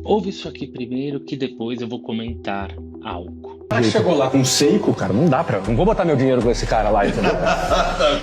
Ouve isso aqui primeiro que depois eu vou comentar algo. Chegou lá com um Seiko, cara, não dá pra... Não vou botar meu dinheiro com esse cara lá, entendeu?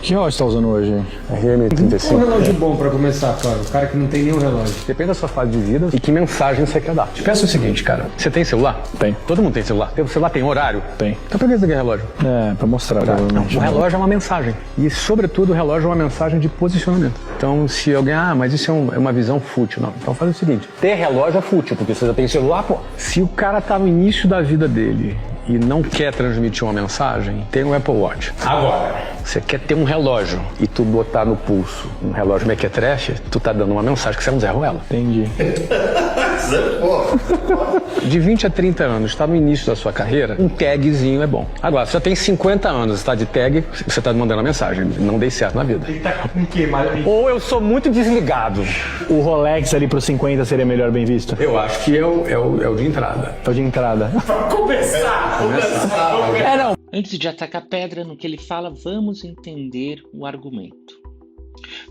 Que relógio você tá usando hoje? RM35. Um relógio bom pra começar, Flávio. O cara que não tem nenhum relógio. Depende da sua fase de vida e que mensagem você quer dar. Te peço o seguinte, cara. Você tem celular? Tem. Todo mundo tem celular. O celular tem horário? Tem. Então por que você quer relógio? É, pra mostrar, Não, provavelmente. o relógio é uma mensagem. E, sobretudo, o relógio é uma mensagem de posicionamento. Então, se alguém... mas isso é uma visão fútil. Não. Então faz o seguinte. Ter relógio é fútil, porque você já tem celular, pô. Se o cara tá no início da vida dele e não quer transmitir uma mensagem, tem um Apple Watch. Agora, você quer ter um relógio e tu botar no pulso um relógio mequetrefe, tu tá dando uma mensagem que você é um Zé Ruela. Entendi. De 20 a 30 anos, tá no início da sua carreira, um tagzinho é bom. Agora, você já tem 50 anos, está de tag, você tá mandando uma mensagem. Não dei certo na vida. Ou eu sou muito desligado. O Rolex ali pros 50 seria melhor bem visto? Eu acho que é o de entrada. É o de entrada. Não. Antes de atacar pedra no que ele fala, vamos entender o argumento.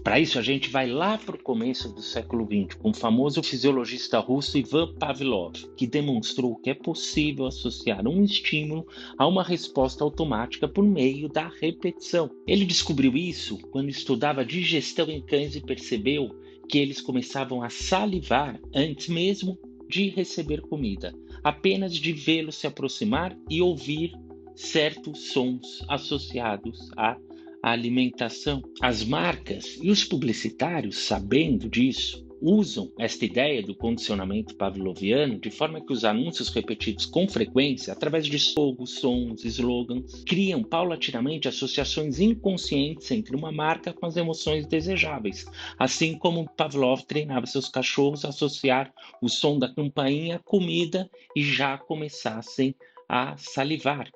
Para isso, a gente vai lá para o começo do século XX, com o famoso fisiologista russo Ivan Pavlov, que demonstrou que é possível associar um estímulo a uma resposta automática por meio da repetição. Ele descobriu isso quando estudava digestão em cães e percebeu que eles começavam a salivar antes mesmo de receber comida, apenas de vê-lo se aproximar e ouvir certos sons associados à alimentação. As marcas e os publicitários, sabendo disso, usam esta ideia do condicionamento pavloviano de forma que os anúncios repetidos com frequência, através de slogans, sons, slogans, criam paulatinamente associações inconscientes entre uma marca com as emoções desejáveis, assim como Pavlov treinava seus cachorros a associar o som da campainha à comida e já começassem a salivar.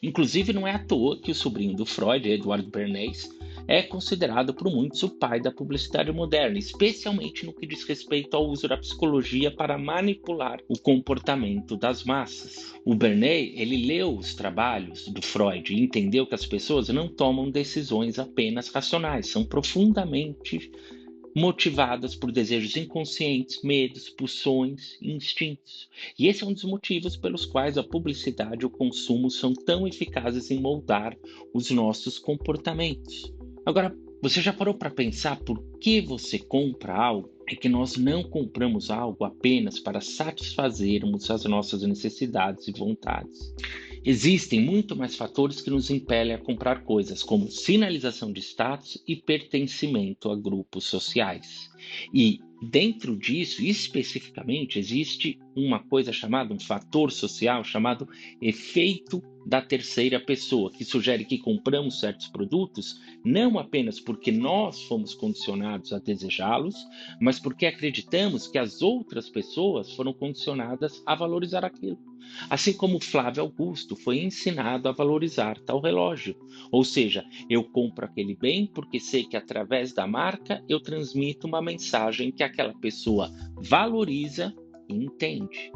Inclusive, não é à toa que o sobrinho do Freud, Edward Bernays, é considerado por muitos o pai da publicidade moderna, especialmente no que diz respeito ao uso da psicologia para manipular o comportamento das massas. O Bernays, ele leu os trabalhos do Freud e entendeu que as pessoas não tomam decisões apenas racionais, são profundamente motivadas por desejos inconscientes, medos, pulsões e instintos. E esse é um dos motivos pelos quais a publicidade e o consumo são tão eficazes em moldar os nossos comportamentos. Agora, você já parou para pensar por que você compra algo? É que nós não compramos algo apenas para satisfazermos as nossas necessidades e vontades. Existem muito mais fatores que nos impelem a comprar coisas, como sinalização de status e pertencimento a grupos sociais. E dentro disso, especificamente, existe uma coisa chamada, um fator social chamado efeito da terceira pessoa, que sugere que compramos certos produtos não apenas porque nós fomos condicionados a desejá-los, mas porque acreditamos que as outras pessoas foram condicionadas a valorizar aquilo. Assim como Flávio Augusto foi ensinado a valorizar tal relógio. Ou seja, eu compro aquele bem porque sei que através da marca eu transmito uma mensagem que aquela pessoa valoriza e entende.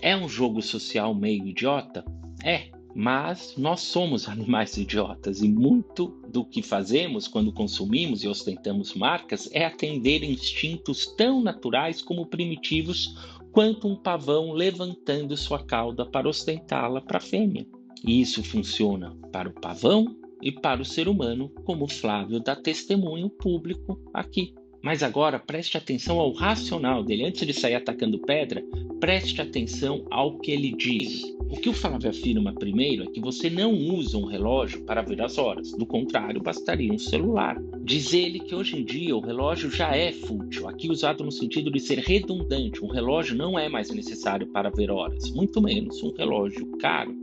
É um jogo social meio idiota? É, mas nós somos animais idiotas e muito do que fazemos quando consumimos e ostentamos marcas é atender instintos tão naturais como primitivos quanto um pavão levantando sua cauda para ostentá-la para a fêmea. E isso funciona para o pavão e para o ser humano, como Flávio dá testemunho público aqui. Mas agora preste atenção ao racional dele. Antes de sair atacando pedra, preste atenção ao que ele diz. O que o Flávio afirma primeiro é que você não usa um relógio para ver as horas. Do contrário, bastaria um celular. Diz ele que hoje em dia o relógio já é fútil, aqui usado no sentido de ser redundante. Um relógio não é mais necessário para ver horas, muito menos um relógio caro.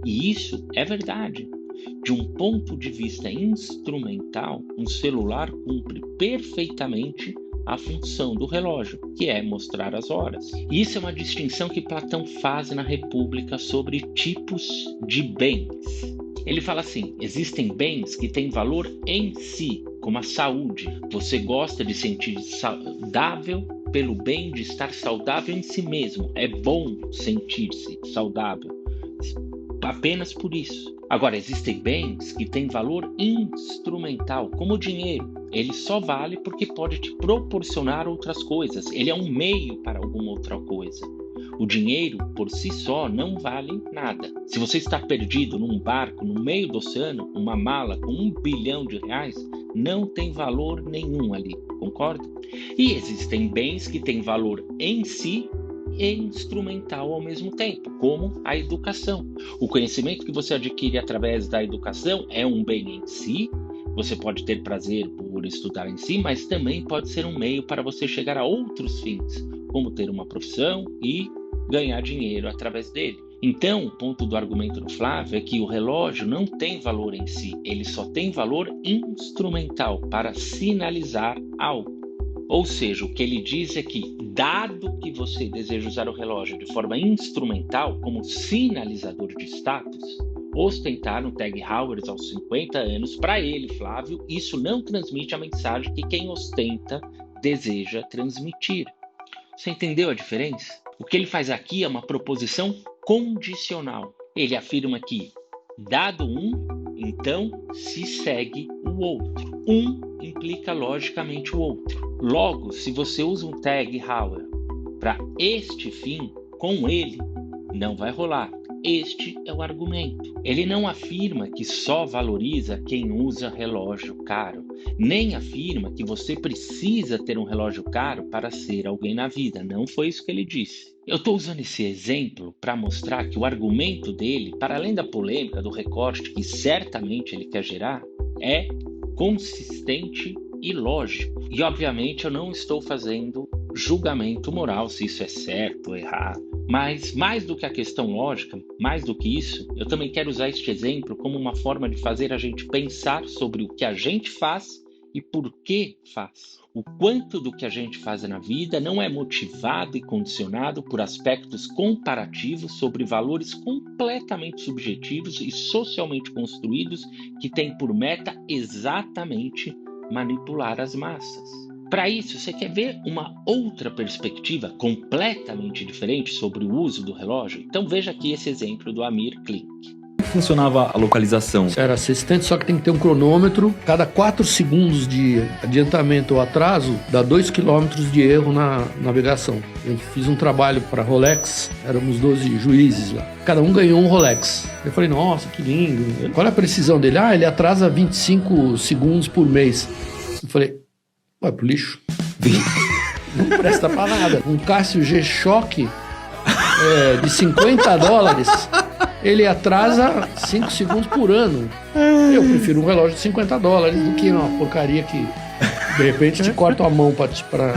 E isso é verdade. De um ponto de vista instrumental, um celular cumpre perfeitamente a função do relógio, que é mostrar as horas. E isso é uma distinção que Platão faz na República sobre tipos de bens. Ele fala assim: existem bens que têm valor em si, como a saúde. Você gosta de sentir saudável pelo bem de estar saudável em si mesmo. É bom sentir-se saudável. Apenas por isso. Agora, existem bens que têm valor instrumental, como o dinheiro. Ele só vale porque pode te proporcionar outras coisas. Ele é um meio para alguma outra coisa. O dinheiro, por si só, não vale nada. Se você está perdido num barco no meio do oceano, uma mala com R$1 bilhão, não tem valor nenhum ali, concorda? E existem bens que têm valor em si e instrumental ao mesmo tempo, como a educação. O conhecimento que você adquire através da educação é um bem em si. Você pode ter prazer por estudar em si, mas também pode ser um meio para você chegar a outros fins, como ter uma profissão e ganhar dinheiro através dele. Então, o ponto do argumento do Flávio é que o relógio não tem valor em si, ele só tem valor instrumental para sinalizar algo. Ou seja, o que ele diz é que, dado que você deseja usar o relógio de forma instrumental, como sinalizador de status, ostentar no Tag Heuer aos 50 anos, para ele, Flávio, isso não transmite a mensagem que quem ostenta deseja transmitir. Você entendeu a diferença? O que ele faz aqui é uma proposição condicional. Ele afirma que, dado um, então se segue o outro. Um implica logicamente o outro. Logo, se você usa um Tag Heuer para este fim, com ele, não vai rolar. Este é o argumento. Ele não afirma que só valoriza quem usa relógio caro, nem afirma que você precisa ter um relógio caro para ser alguém na vida. Não foi isso que ele disse. Eu estou usando esse exemplo para mostrar que o argumento dele, para além da polêmica, do recorte que certamente ele quer gerar, é consistente e lógico. E obviamente eu não estou fazendo julgamento moral se isso é certo ou errado. Mas mais do que a questão lógica, mais do que isso, eu também quero usar este exemplo como uma forma de fazer a gente pensar sobre o que a gente faz e por que faz. O quanto do que a gente faz na vida não é motivado e condicionado por aspectos comparativos sobre valores completamente subjetivos e socialmente construídos que têm por meta exatamente manipular as massas. Para isso, você quer ver uma outra perspectiva completamente diferente sobre o uso do relógio? Então veja aqui esse exemplo do Amir Klink. Como funcionava a localização? Era assistente, só que tem que ter um cronômetro. Cada 4 segundos de adiantamento ou atraso dá 2 km de erro na navegação. Eu fiz um trabalho para Rolex, éramos 12 juízes lá. Cada um ganhou um Rolex. Eu falei, nossa, que lindo. Qual é a precisão dele? Ele atrasa 25 segundos por mês. Eu falei, vai pro lixo. Não presta pra nada. Um Casio G-Shock de $50, ele atrasa 5 segundos por ano. Eu prefiro um relógio de $50 do que uma porcaria que de repente te corta a mão pra tirar.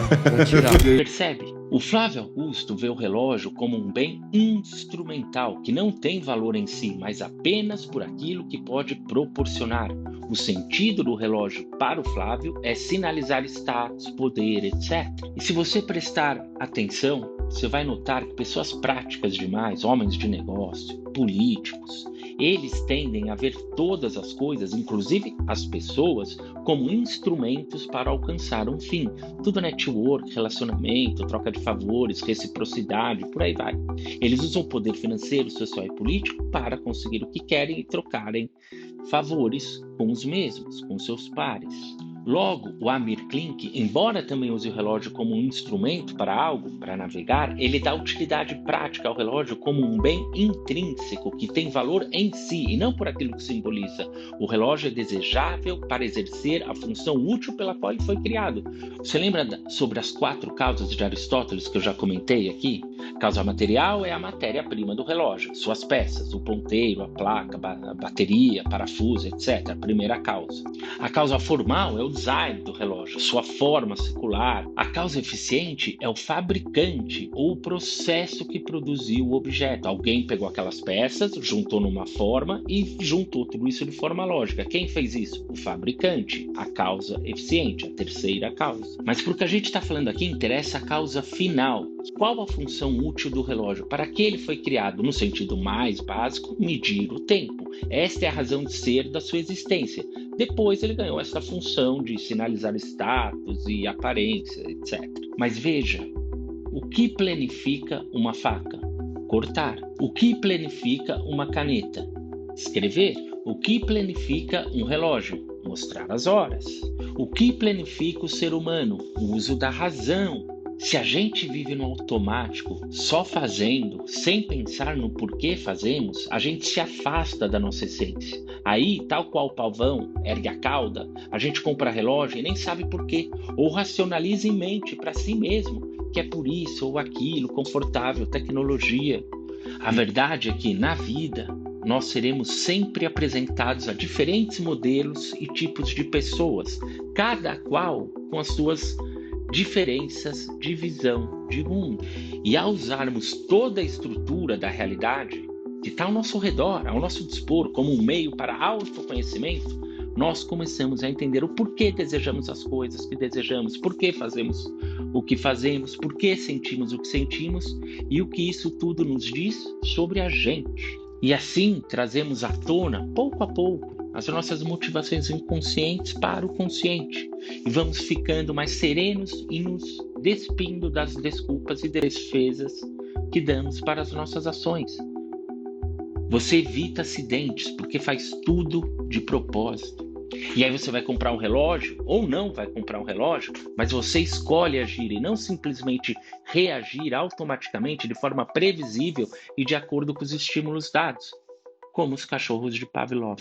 Percebe? O Flávio Augusto vê o relógio como um bem instrumental, que não tem valor em si, mas apenas por aquilo que pode proporcionar. O sentido do relógio para o Flávio é sinalizar status, poder, etc. E se você prestar atenção, você vai notar que pessoas práticas demais, homens de negócio, políticos, eles tendem a ver todas as coisas, inclusive as pessoas, como instrumentos para alcançar um fim. Tudo network, relacionamento, troca de favores, reciprocidade, por aí vai. Eles usam o poder financeiro, social e político para conseguir o que querem e trocarem favores com os mesmos, com seus pares. Logo, o Amir Klink, embora também use o relógio como um instrumento para algo, para navegar, ele dá utilidade prática ao relógio como um bem intrínseco que tem valor em si e não por aquilo que simboliza. O relógio é desejável para exercer a função útil pela qual ele foi criado. Você lembra sobre as 4 causas de Aristóteles que eu já comentei aqui? A causa material é a matéria-prima do relógio, suas peças, o ponteiro, a placa, a bateria, parafuso, etc. A primeira causa. A causa formal é o design do relógio, sua forma circular. A causa eficiente é o fabricante ou o processo que produziu o objeto. Alguém pegou aquelas peças, juntou numa forma e juntou tudo isso de forma lógica. Quem fez isso? O fabricante. A causa eficiente, a terceira causa. Mas para o que a gente está falando aqui, interessa a causa final. Qual a função útil do relógio? Para que ele foi criado? No sentido mais básico, medir o tempo. Esta é a razão de ser da sua existência. Depois ele ganhou essa função de sinalizar status e aparência, etc. Mas veja, o que planifica uma faca? Cortar. O que planifica uma caneta? Escrever. O que planifica um relógio? Mostrar as horas. O que planifica o ser humano? O uso da razão. Se a gente vive no automático, só fazendo, sem pensar no porquê fazemos, a gente se afasta da nossa essência. Aí, tal qual o pavão ergue a cauda, a gente compra relógio e nem sabe porquê, ou racionaliza em mente para si mesmo que é por isso ou aquilo, confortável, tecnologia. A verdade é que, na vida, nós seremos sempre apresentados a diferentes modelos e tipos de pessoas, cada qual com as suas diferenças de visão de mundo. E ao usarmos toda a estrutura da realidade que está ao nosso redor, ao nosso dispor, como um meio para autoconhecimento, nós começamos a entender o porquê desejamos as coisas que desejamos, por que fazemos o que fazemos, por que sentimos o que sentimos e o que isso tudo nos diz sobre a gente. E assim trazemos à tona, pouco a pouco, as nossas motivações inconscientes para o consciente. E vamos ficando mais serenos e nos despindo das desculpas e defesas que damos para as nossas ações. Você evita acidentes porque faz tudo de propósito. E aí você vai comprar um relógio ou não vai comprar um relógio, mas você escolhe agir e não simplesmente reagir automaticamente de forma previsível e de acordo com os estímulos dados, como os cachorros de Pavlov.